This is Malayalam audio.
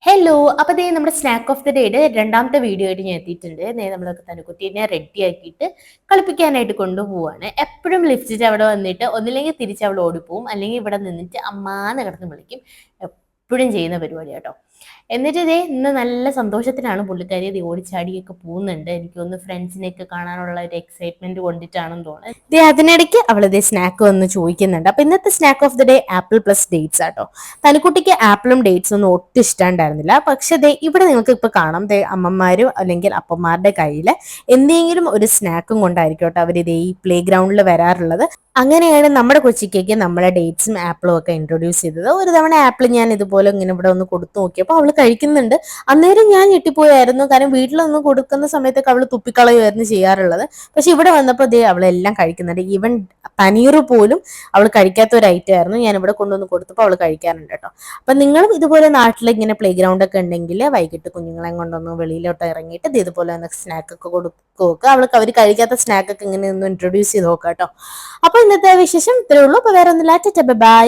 ഹലോ, അപ്പൊ ദേ നമ്മുടെ സ്നാക്ക് ഓഫ് ദി ഡേയുടെ രണ്ടാമത്തെ വീഡിയോ ആയിട്ട് ഞാൻ എത്തിയിട്ടുണ്ട്. നമ്മളൊക്കെ തനുക്കുട്ടീനെ റെഡി ആക്കിയിട്ട് കളിപ്പിക്കാനായിട്ട് കൊണ്ടുപോവാണ്. എപ്പോഴും ലിഫ്റ്റ് അവിടെ വന്നിട്ട് ഒന്നില്ലെങ്കിൽ തിരിച്ച് അവൾ ഓടിപ്പോവും, അല്ലെങ്കിൽ ഇവിടെ നിന്നിട്ട് അമ്മാന്ന് കിടന്ന് വിളിക്കും. എപ്പോഴും ചെയ്യുന്ന പരിപാടി കേട്ടോ. എന്നിട്ട് ഇതേ ഇന്ന് നല്ല സന്തോഷത്തിലാണ് പുള്ളിക്കാരി. ഇത് ഓടിച്ചാടിയൊക്കെ പോകുന്നുണ്ട്. എനിക്കൊന്ന് ഫ്രണ്ട്സിനെയൊക്കെ കാണാനുള്ള ഒരു എക്സൈറ്റ്മെന്റ് കൊണ്ടിട്ടാണെന്ന് തോന്നുന്നത്. ഇതേ അതിനിടയ്ക്ക് അവൾ ഇതേ സ്നാക്ക് വന്ന് ചോദിക്കുന്നുണ്ട്. അപ്പൊ ഇന്നത്തെ snack of the day apple plus dates ആട്ടോ. തനിക്കുട്ടിക്ക് ആപ്പിളും ഡേറ്റ്സും ഒന്നും ഒട്ടും ഇഷ്ടമുണ്ടായിരുന്നില്ല. പക്ഷെ ദേ ഇവിടെ നിങ്ങൾക്ക് ഇപ്പൊ കാണാം, ദേ അമ്മമാരും അല്ലെങ്കിൽ അപ്പന്മാരുടെ കയ്യിൽ എന്തെങ്കിലും ഒരു സ്നാക്കും കൊണ്ടായിരിക്കും കേട്ടോ അവർ ഇതേ ഈ പ്ലേ ഗ്രൗണ്ടിൽ വരാറുള്ളത്. അങ്ങനെയാണ് നമ്മുടെ കൊച്ചിക്കേക്ക് നമ്മളെ ഡേറ്റ്സും ആപ്പിളും ഒക്കെ ഇൻട്രൊഡ്യൂസ് ചെയ്തത്. ഒരു തവണ ആപ്പിൾ ഞാൻ ഇതുപോലെ ഇങ്ങനെ ഇവിടെ ഒന്ന് കൊടുത്തു നോക്കിയപ്പോൾ അവൾ കഴിക്കുന്നുണ്ട്. അന്നേരം ഞാൻ ഞെട്ടിപ്പോയായിരുന്നു. കാരണം വീട്ടിലൊന്നും കൊടുക്കുന്ന സമയത്തൊക്കെ അവൾ തുപ്പിക്കളയുമായിരുന്നു ചെയ്യാറുള്ളത്. പക്ഷെ ഇവിടെ വന്നപ്പോൾ ദേ അവളെല്ലാം കഴിക്കുന്നുണ്ട്. ഈവൻ പനീർ പോലും അവൾ കഴിക്കാത്ത ഒരു ഐറ്റം ആയിരുന്നു. ഞാൻ ഇവിടെ കൊണ്ടുവന്ന് കൊടുത്തപ്പോൾ അവൾ കഴിക്കാറുണ്ട് കേട്ടോ. അപ്പൊ നിങ്ങളും ഇതുപോലെ നാട്ടിൽ ഇങ്ങനെ പ്ലേ ഗ്രൗണ്ട് ഒക്കെ ഉണ്ടെങ്കിൽ വൈകിട്ട് കുഞ്ഞുങ്ങളെ കൊണ്ടൊന്ന് വെളിയിലോട്ട് ഇറങ്ങിയിട്ട് ഇതുപോലെ സ്നാക്ക് ഒക്കെ കൊടുക്കുക. അവൾക്ക് അവർ കഴിക്കാത്ത സ്നാക്ക് ഒക്കെ ഇങ്ങനെ ഒന്ന് ഇൻട്രൊഡ്യൂസ് ചെയ്ത് നോക്കാം കേട്ടോ. അപ്പൊ ഇന്നത്തെ വിശേഷം ഇത്രേ ഉള്ളൂ. അപ്പൊ വേറെ ഒന്നുമില്ല. ബൈ.